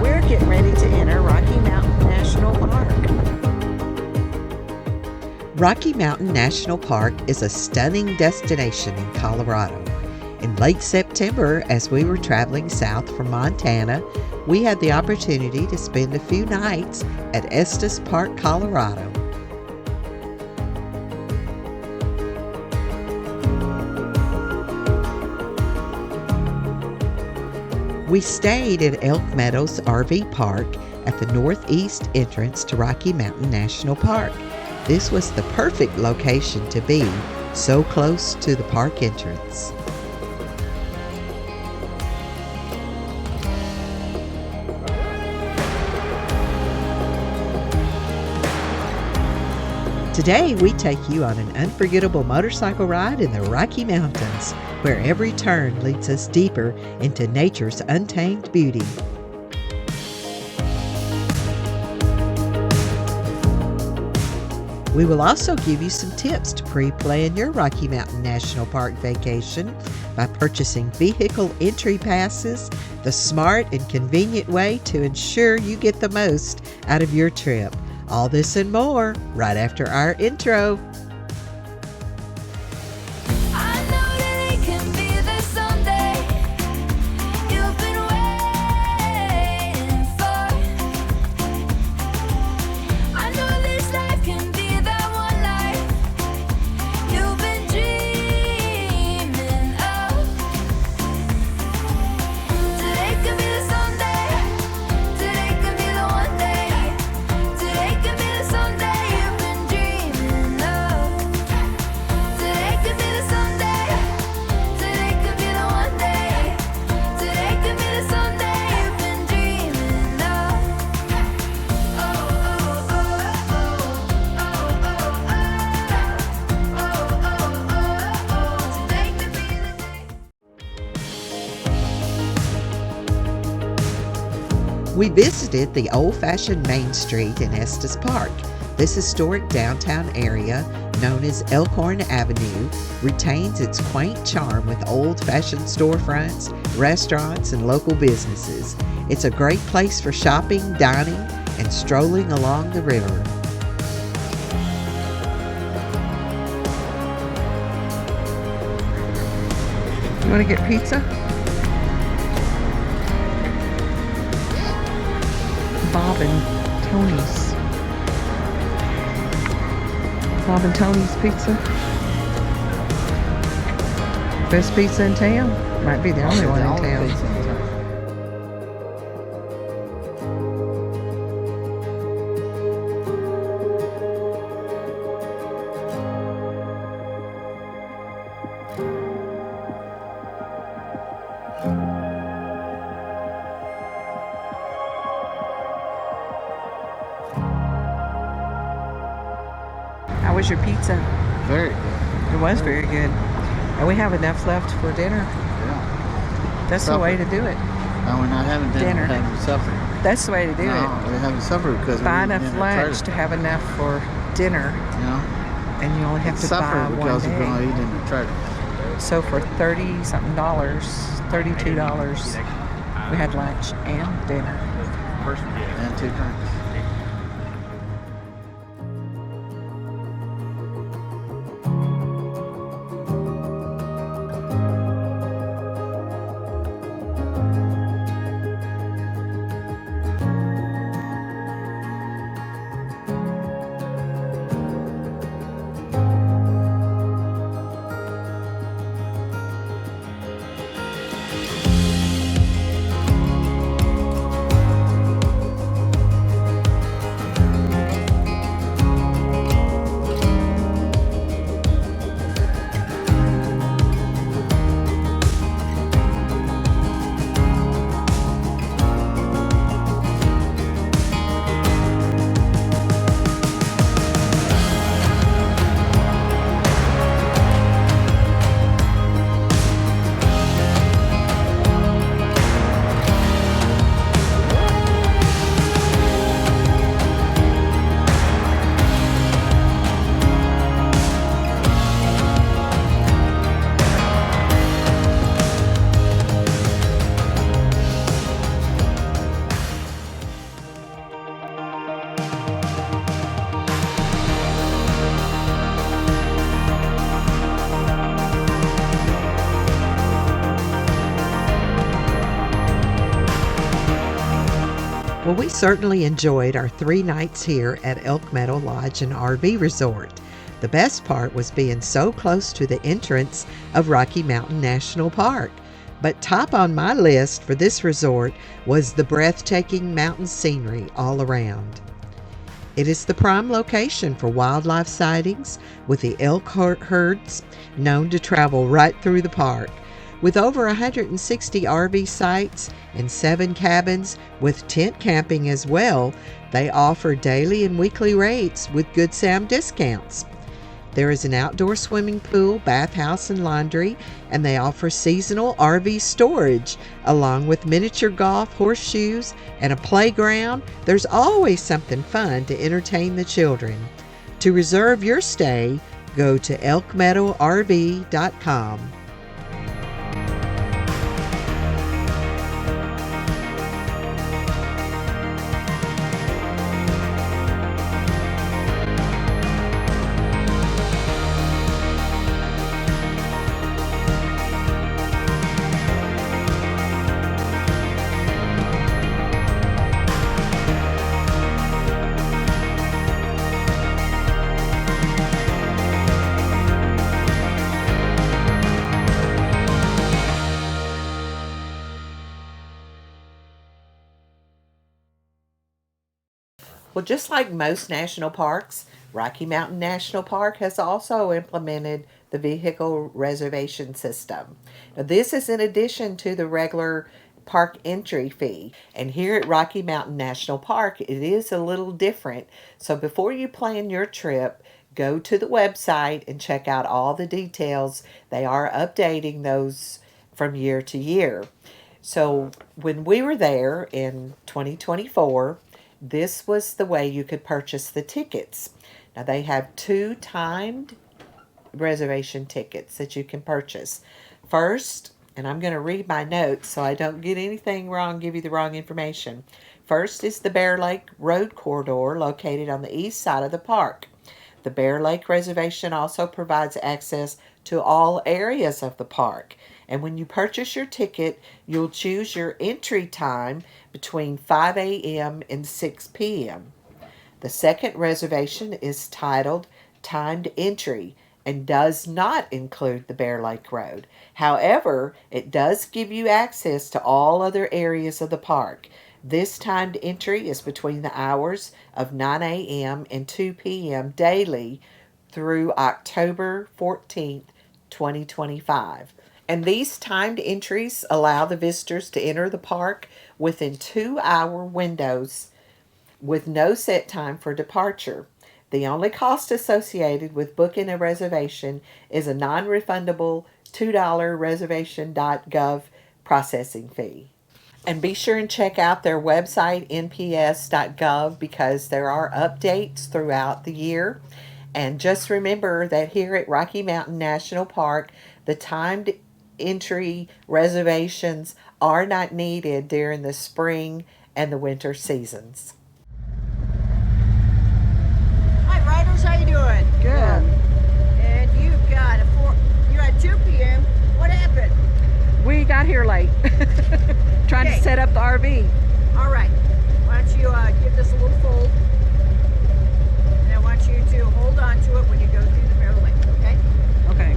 We're getting ready to enter Rocky Mountain National Park. Rocky Mountain National Park is a stunning destination in Colorado. In late September, as we were traveling south from Montana, we had the opportunity to spend a few nights at Estes Park, Colorado. We stayed at Elk Meadows RV Park at the northeast entrance to Rocky Mountain National Park. This was the perfect location to be, so close to the park entrance. Today, we take you on an unforgettable motorcycle ride in the Rocky Mountains, where every turn leads us deeper into nature's untamed beauty. We will also give you some tips to pre-plan your Rocky Mountain National Park vacation by purchasing vehicle entry passes, the smart and convenient way to ensure you get the most out of your trip. All this and more right after our intro. We visited the old-fashioned Main Street in Estes Park. This historic downtown area, known as Elkhorn Avenue, retains its quaint charm with old-fashioned storefronts, restaurants, and local businesses. It's a great place for shopping, dining, and strolling along the river. You want to get pizza? Bob and Tony's. Bob and Tony's Pizza. Best pizza in town. Might be the only one in town. How was your pizza? Very good. It was very good. And we have enough left for dinner. Yeah. That's Supper. the way to do it. No, we're not having dinner. We're having supper. That's the way to do No, it. we're having supper because Buy we enough didn't lunch to have enough for dinner, You know, and you only have to supper buy one because we're going to day. eat in the church. So for $30-something, $32, we had lunch and dinner. And 2 drinks. Well, we certainly enjoyed our 3 nights here at Elk Meadow Lodge and RV Resort. The best part was being so close to the entrance of Rocky Mountain National Park. But top on my list for this resort was the breathtaking mountain scenery all around. It is the prime location for wildlife sightings, with the elk herds known to travel right through the park. With over 160 RV sites and 7 cabins with tent camping as well, they offer daily and weekly rates with Good Sam discounts. There is an outdoor swimming pool, bathhouse, and laundry, and they offer seasonal RV storage, along with miniature golf, horseshoes, and a playground. There's always something fun to entertain the children. To reserve your stay, go to elkmeadowrv.com. Well, just like most national parks, Rocky Mountain National Park has also implemented the vehicle reservation system. Now, this is in addition to the regular park entry fee. And here at Rocky Mountain National Park, it is a little different. So before you plan your trip, go to the website and check out all the details. They are updating those from year to year. So when we were there in 2024, this was the way you could purchase the tickets. Now they have 2 timed reservation tickets that you can purchase. First, and I'm going to read my notes so I don't get anything wrong, give you the wrong information. First is the Bear Lake Road Corridor, located on the east side of the park. The Bear Lake reservation also provides access to all areas of the park. And when you purchase your ticket, you'll choose your entry time between 5 a.m. and 6 p.m. The second reservation is titled Timed Entry and does not include the Bear Lake Road. However, it does give you access to all other areas of the park. This timed entry is between the hours of 9 a.m. and 2 p.m. daily through October 14th, 2025. And these timed entries allow the visitors to enter the park within 2-hour windows with no set time for departure. The only cost associated with booking a reservation is a non-refundable $2 reservation.gov processing fee. And be sure and check out their website, nps.gov, because there are updates throughout the year. And just remember that here at Rocky Mountain National Park, the timed entry reservations are not needed during the spring and the winter seasons. Hi riders, how you doing? Good. And you've got you're at 2 p.m. What happened? We got here late. Trying to Okay. set up the RV. All right. Why don't you give this a little fold, and I want you to hold on to it when you go through the Bear Lake, okay? Okay.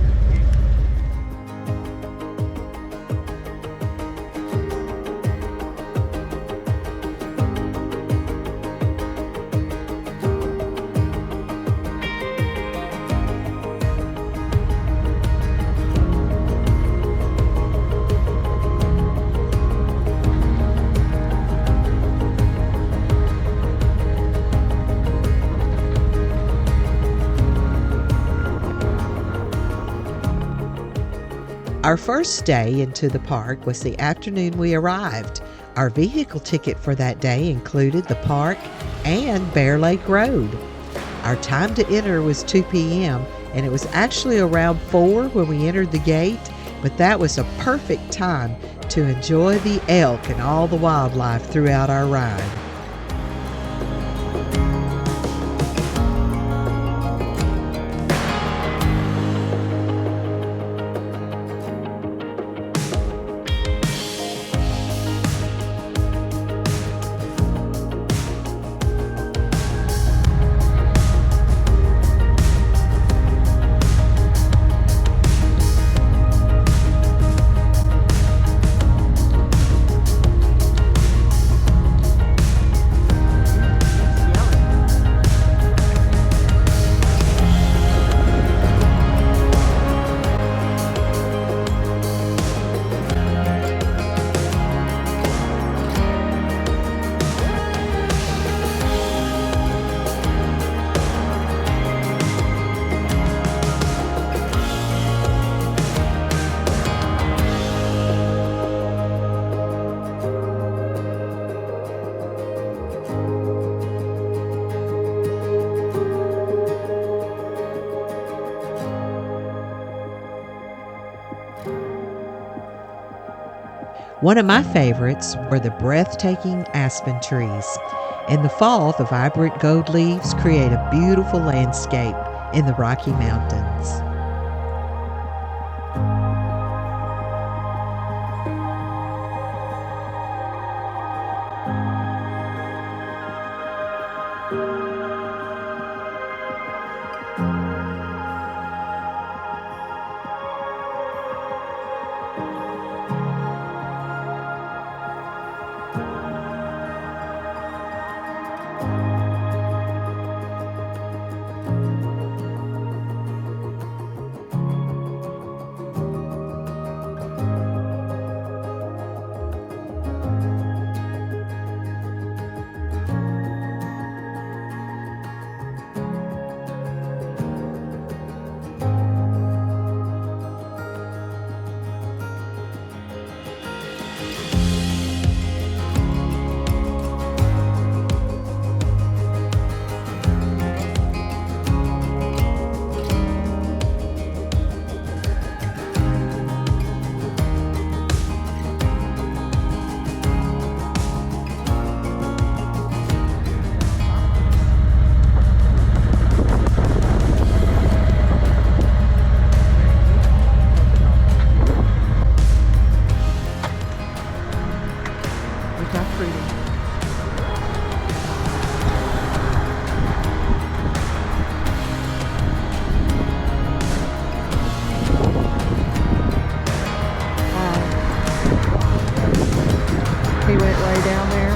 Our first day into the park was the afternoon we arrived. Our vehicle ticket for that day included the park and Bear Lake Road. Our time to enter was 2 p.m. and it was actually around 4 when we entered the gate, but that was a perfect time to enjoy the elk and all the wildlife throughout our ride. One of my favorites were the breathtaking aspen trees. In the fall, the vibrant gold leaves create a beautiful landscape in the Rocky Mountains. He went way down there.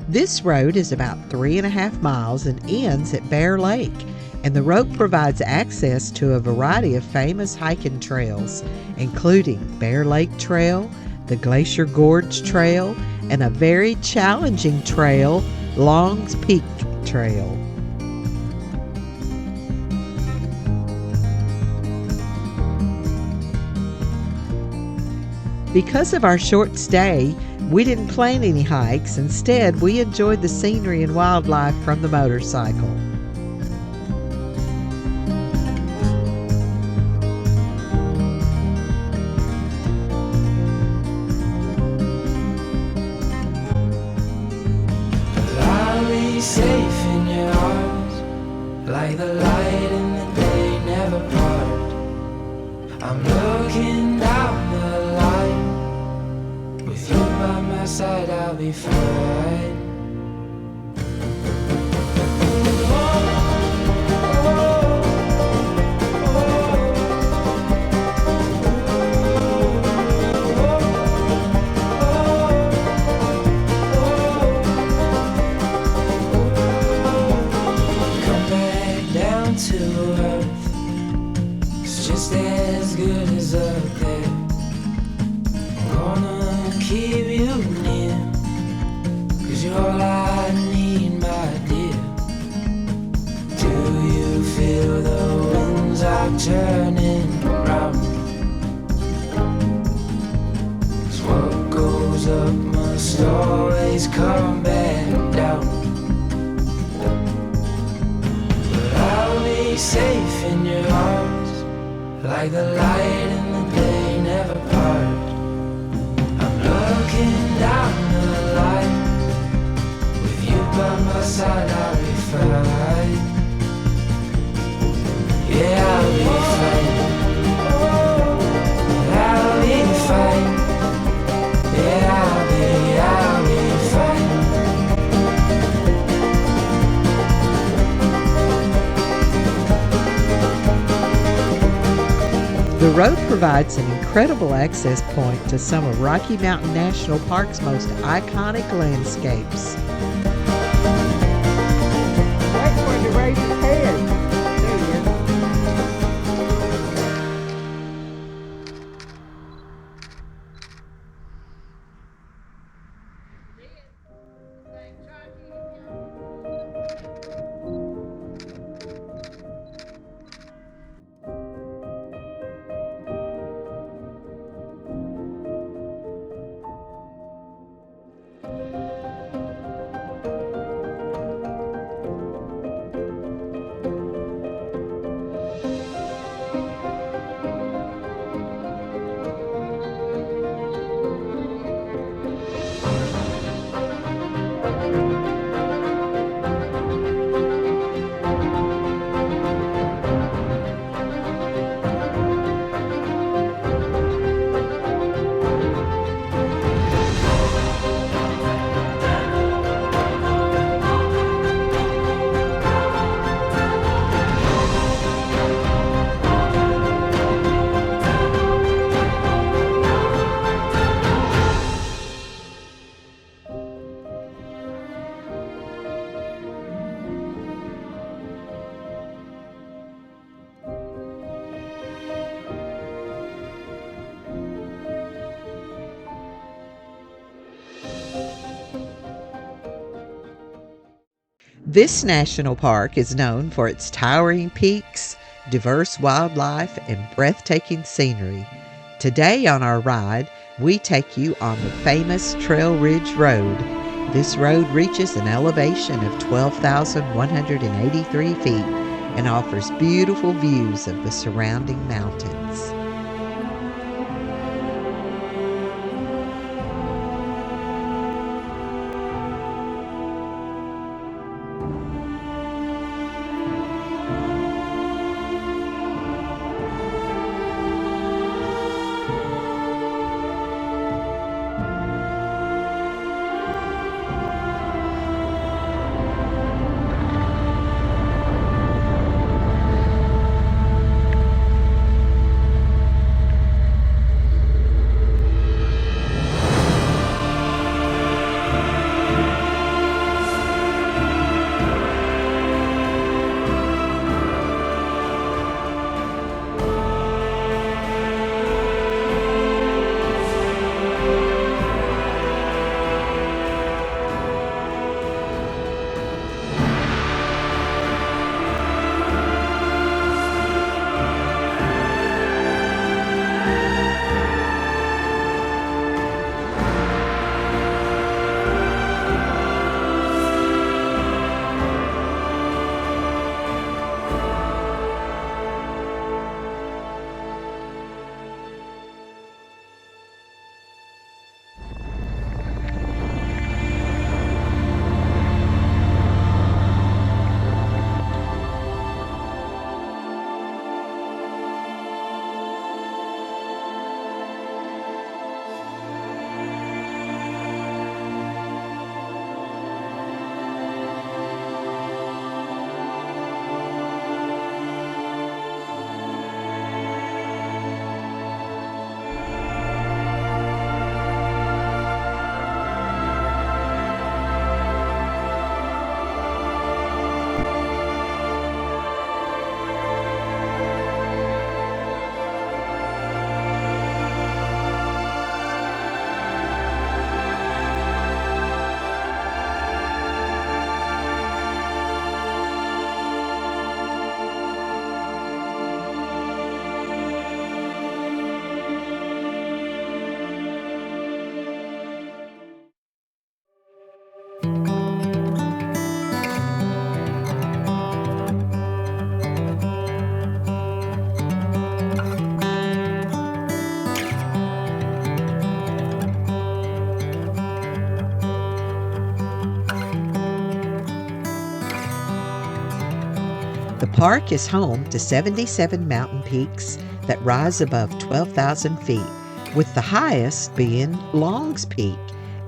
This road is about 3.5 miles and ends at Bear Lake, and the road provides access to a variety of famous hiking trails, including Bear Lake Trail, the Glacier Gorge Trail, and a very challenging trail, Long's Peak Trail. Because of our short stay, we didn't plan any hikes. Instead, we enjoyed the scenery and wildlife from the motorcycle. I'll be safe in your arms, like the light in the day never part. I'm looking down the line, with you by my side I'll be fine. Come back down to earth, it's just as good as up there. Gonna keep you near, 'cause you're all I need, my dear. Do you feel the winds are turning round? 'Cause what goes up must always come back down. But I'll be safe in your arms, like the light in the day never part. Looking down the line, with you by my side I'll be fine. Yeah, I'll be fine. I'll be fine. Yeah, I'll be fine. road provides an incredible access point to some of Rocky Mountain National Park's most iconic landscapes. Wait for him to raise his head. There he is. This national park is known for its towering peaks, diverse wildlife, and breathtaking scenery. Today on our ride, we take you on the famous Trail Ridge Road. This road reaches an elevation of 12,183 feet and offers beautiful views of the surrounding mountains. The park is home to 77 mountain peaks that rise above 12,000 feet, with the highest being Long's Peak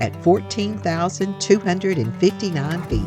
at 14,259 feet.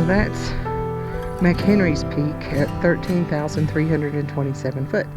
So that's McHenry's Peak at 13,327 foot.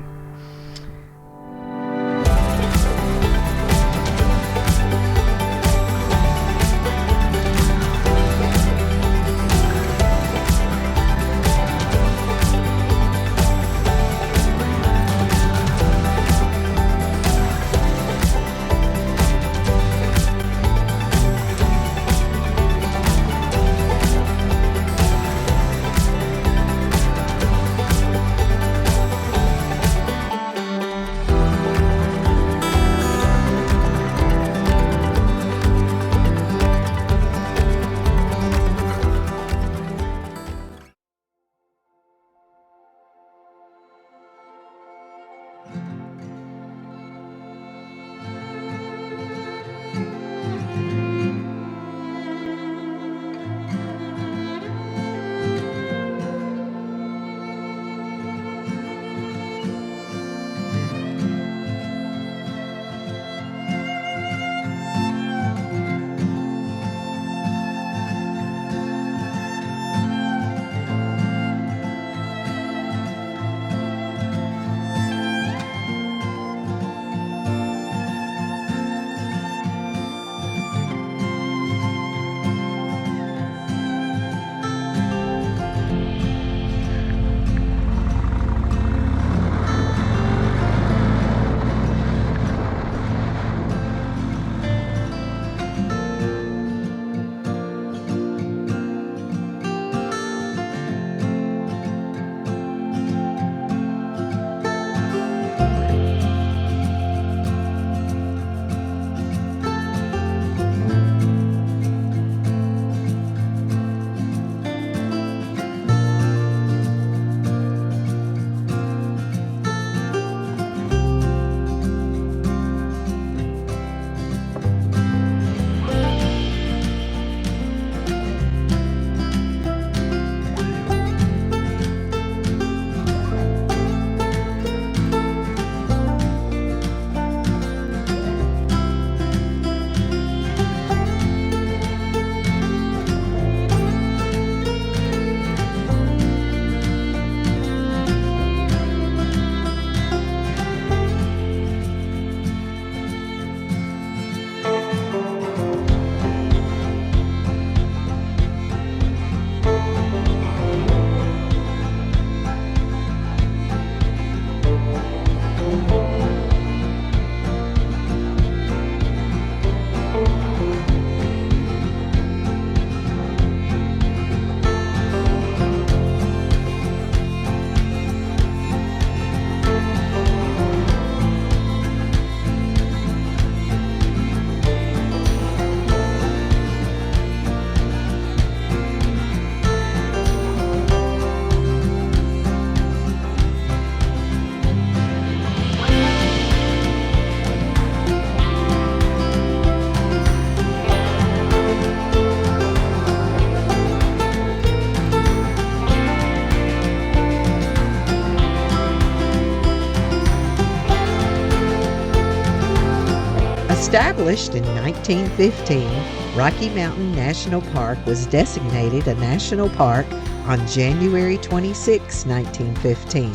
Established in 1915, Rocky Mountain National Park was designated a national park on January 26, 1915,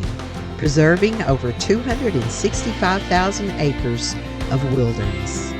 preserving over 265,000 acres of wilderness.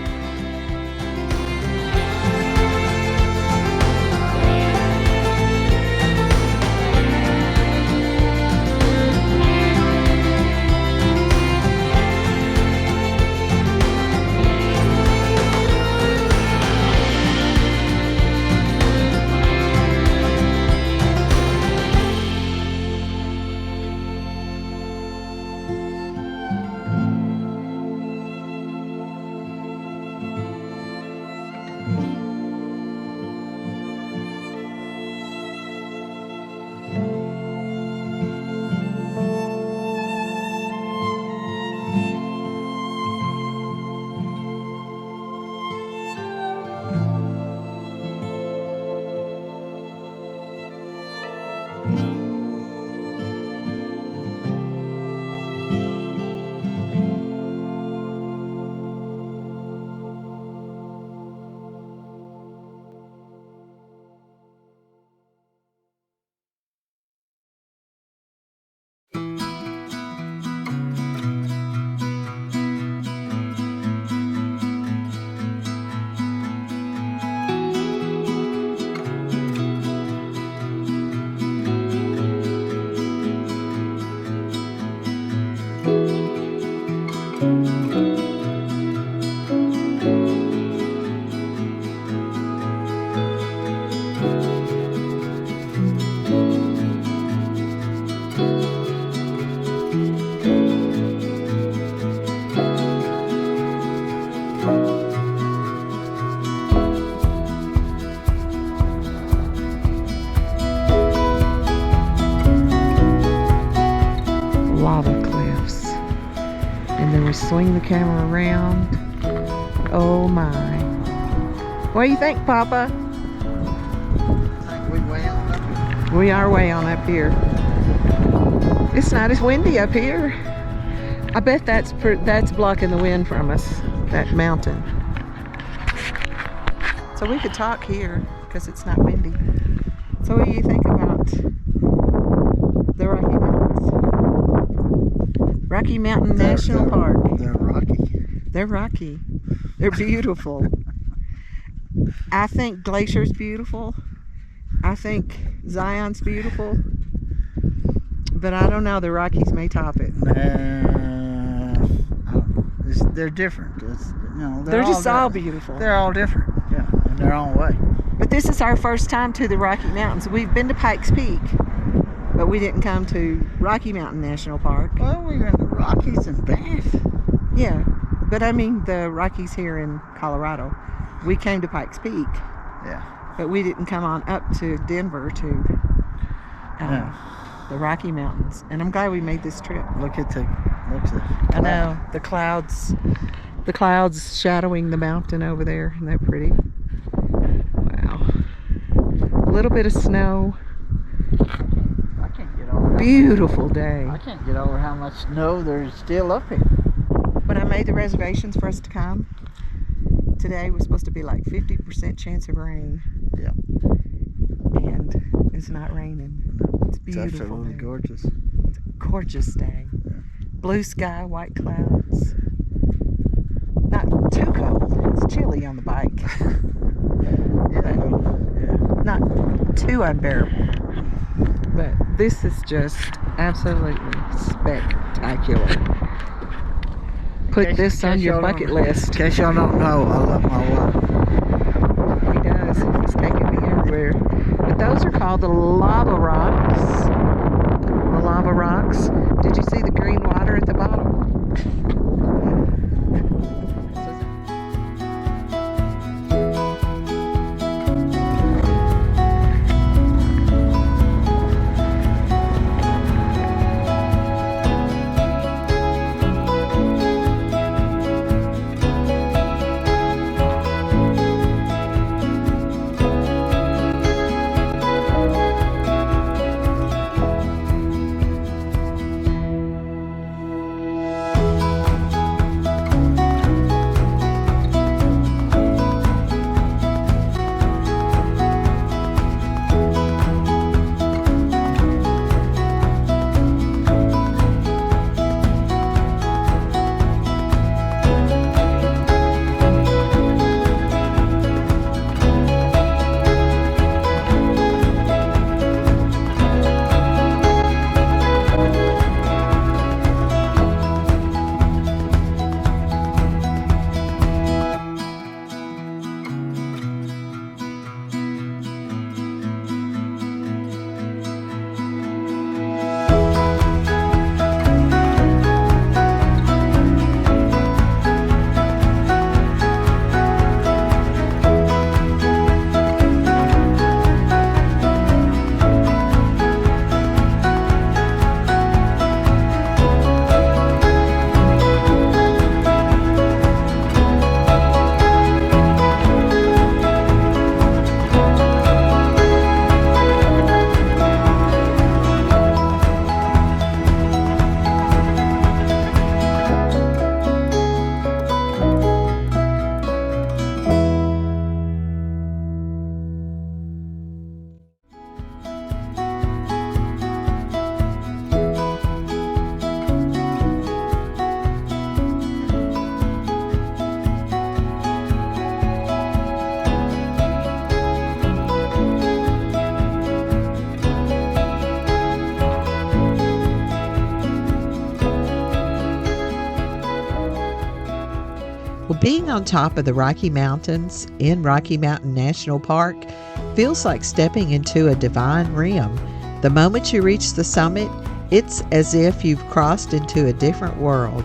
Lava cliffs. And then we swing the camera around. Oh my. What do you think, Papa? I think we way on up. We are way on up here. It's not as windy up here. I bet that's blocking the wind from us, that mountain. So we could talk here because it's not windy. So what do you think about the Rocky Mountains? Rocky Mountain National Park. They're rocky. They're rocky. They're beautiful. I think Glacier's beautiful. I think Zion's beautiful. But I don't know, the Rockies may top it. They're different. They're just all beautiful. They're all different, yeah, in their own way. But this is our first time to the Rocky Mountains. We've been to Pikes Peak, but we didn't come to Rocky Mountain National Park. Well, we were in the Rockies and Banff. Yeah, but I mean the Rockies here in Colorado. We came to Pikes Peak, Yeah. but we didn't come on up to Denver to the Rocky Mountains. And I'm glad we made this trip. Look at the. I know, the clouds shadowing the mountain over there. Isn't that pretty? Wow. A little bit of snow. I can't get over. Beautiful day. I can't get over how much snow there's still up here. When I made the reservations for us to come, today was supposed to be like 50% chance of rain. Yeah. And it's not raining. It's It's beautiful. absolutely day. gorgeous. Gorgeous day. Yeah. Blue sky, white clouds. Not too cold. It's chilly on the bike. Yeah. Not too unbearable. But this is just absolutely spectacular. Put this on your bucket In list. case y'all don't know, I love my wife. He does. He's taking me everywhere. But those are called the lava rocks. The lava rocks. Did you see the green water at the bottom? Well, being on top of the Rocky Mountains in Rocky Mountain National Park feels like stepping into a divine realm. The moment you reach the summit, it's as if you've crossed into a different world.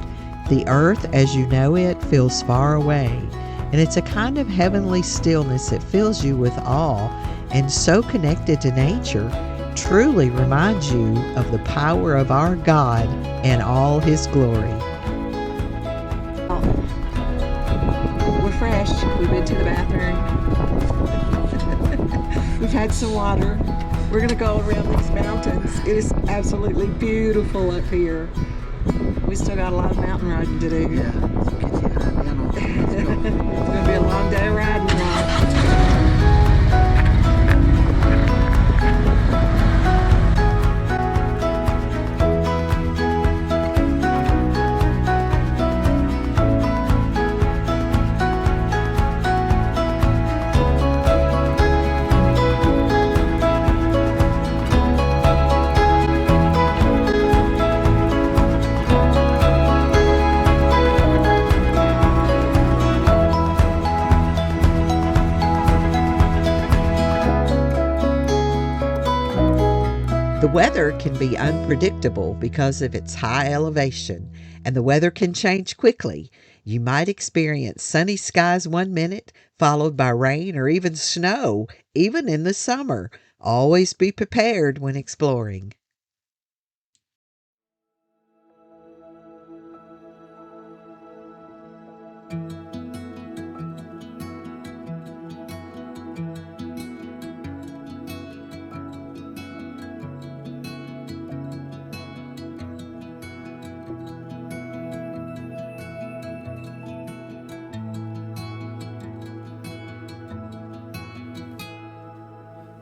The earth as you know it feels far away, and it's a kind of heavenly stillness that fills you with awe, and so connected to nature, truly reminds you of the power of our God and all His glory. We're fresh. We've been to the bathroom. We've had some water. We're going to go around these mountains. It is absolutely beautiful up here. We still got a lot of mountain riding to do. Yeah, get you high down on it. Let's go. It's going to be a long day of riding now. The weather can be unpredictable because of its high elevation, and the weather can change quickly. You might experience sunny skies one minute, followed by rain or even snow, even in the summer. Always be prepared when exploring.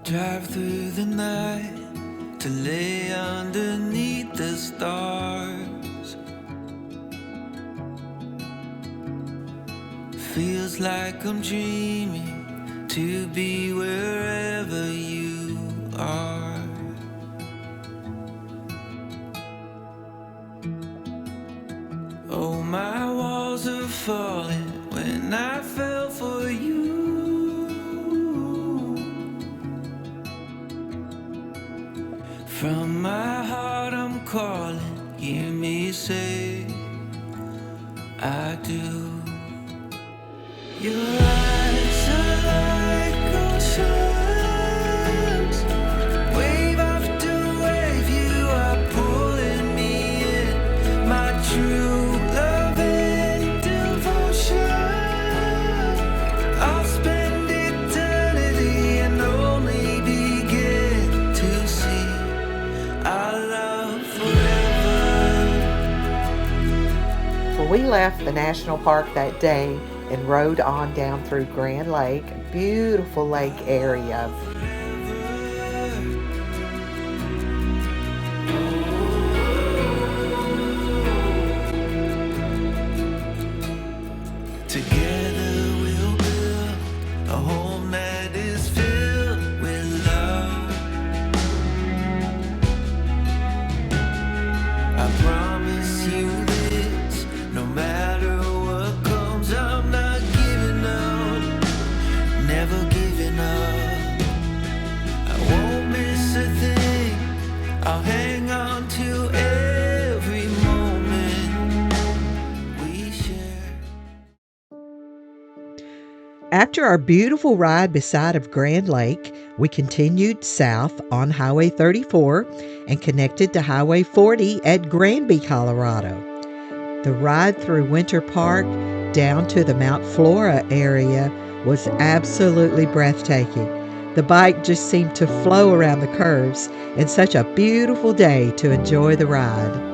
Drive through the night to lay underneath the stars. Feels like I'm dreaming to be wherever you are. Oh, my walls are falling when I fell for you. From my heart I'm calling, hear me say I do. Your eyes are like oceans, wave after wave you are pulling me in. My true love and devotion, I'll spend eternity and only begin to see our love forever. Well, we left the national park that day and rode on down through Grand Lake, a beautiful lake area. Together we'll build a home that is filled with love. I promise you this, no matter what comes, I'm not giving up, never giving up. I won't miss a thing, I'll hang on to every moment we share. After our beautiful ride beside of Grand Lake, we continued south on Highway 34 and connected to Highway 40 at Granby, Colorado. The ride through Winter Park down to the Mount Flora area was absolutely breathtaking. The bike just seemed to flow around the curves, and such a beautiful day to enjoy the ride.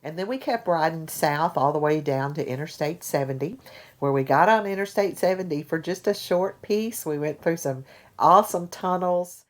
And then we kept riding south all the way down to Interstate 70, where we got on Interstate 70 for just a short piece. We went through some awesome tunnels.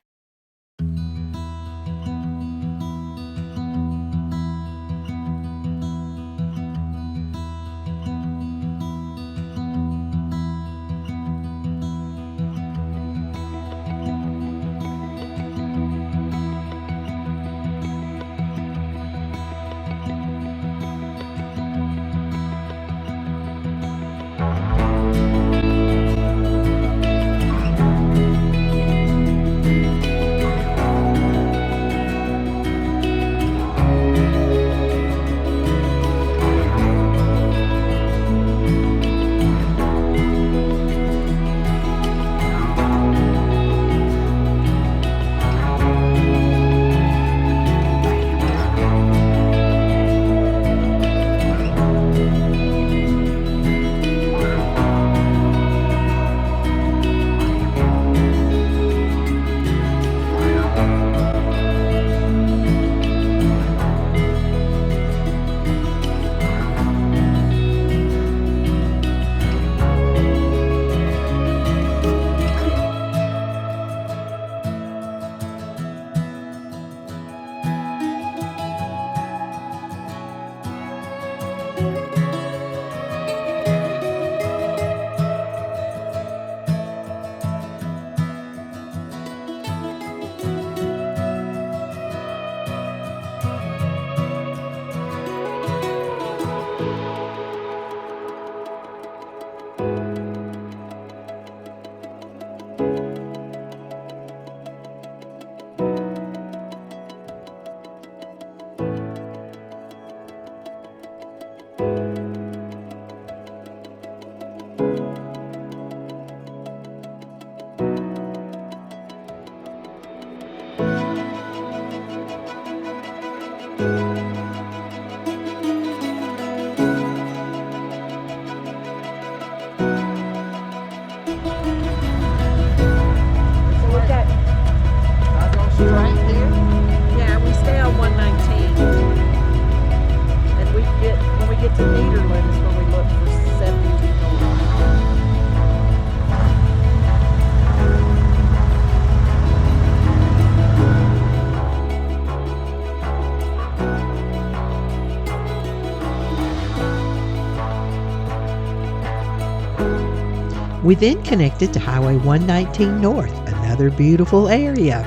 We then connected to Highway 119 North, another beautiful area.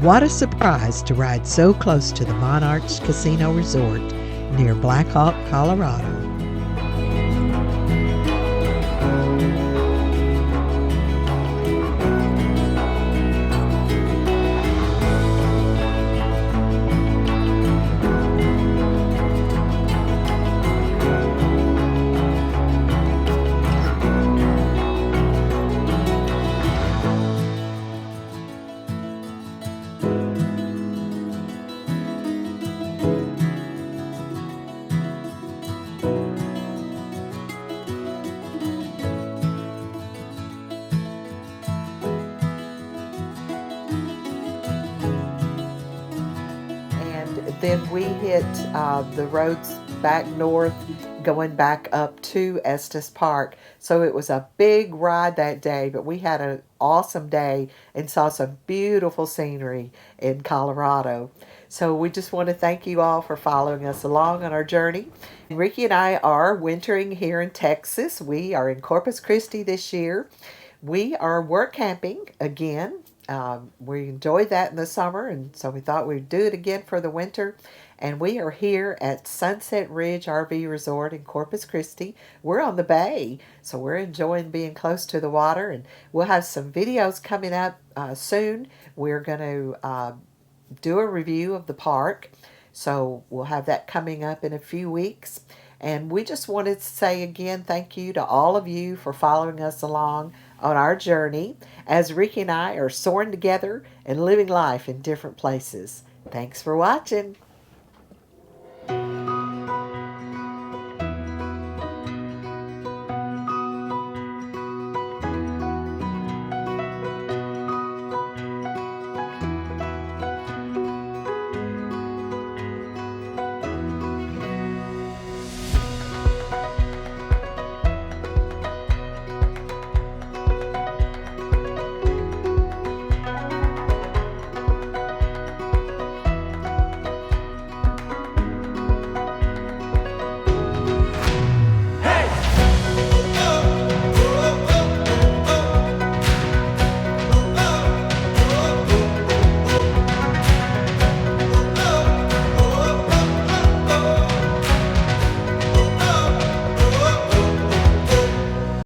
What a surprise to ride so close to the Monarchs Casino Resort near Black Hawk, Colorado. Then we hit the roads back north, going back up to Estes Park. So it was a big ride that day, but we had an awesome day and saw some beautiful scenery in Colorado. So we just want to thank you all for following us along on our journey. Ricky and I are wintering here in Texas. We are in Corpus Christi this year. We are work camping again. We enjoyed that in the summer, and so we thought we'd do it again for the winter. And we are here at Sunset Ridge RV Resort in Corpus Christi. We're on the bay, so we're enjoying being close to the water. And we'll have some videos coming up soon. We're going to do a review of the park, so we'll have that coming up in a few weeks. And we just wanted to say again, thank you to all of you for following us along on our journey as Ricky and I are soaring together and living life in different places. Thanks for watching.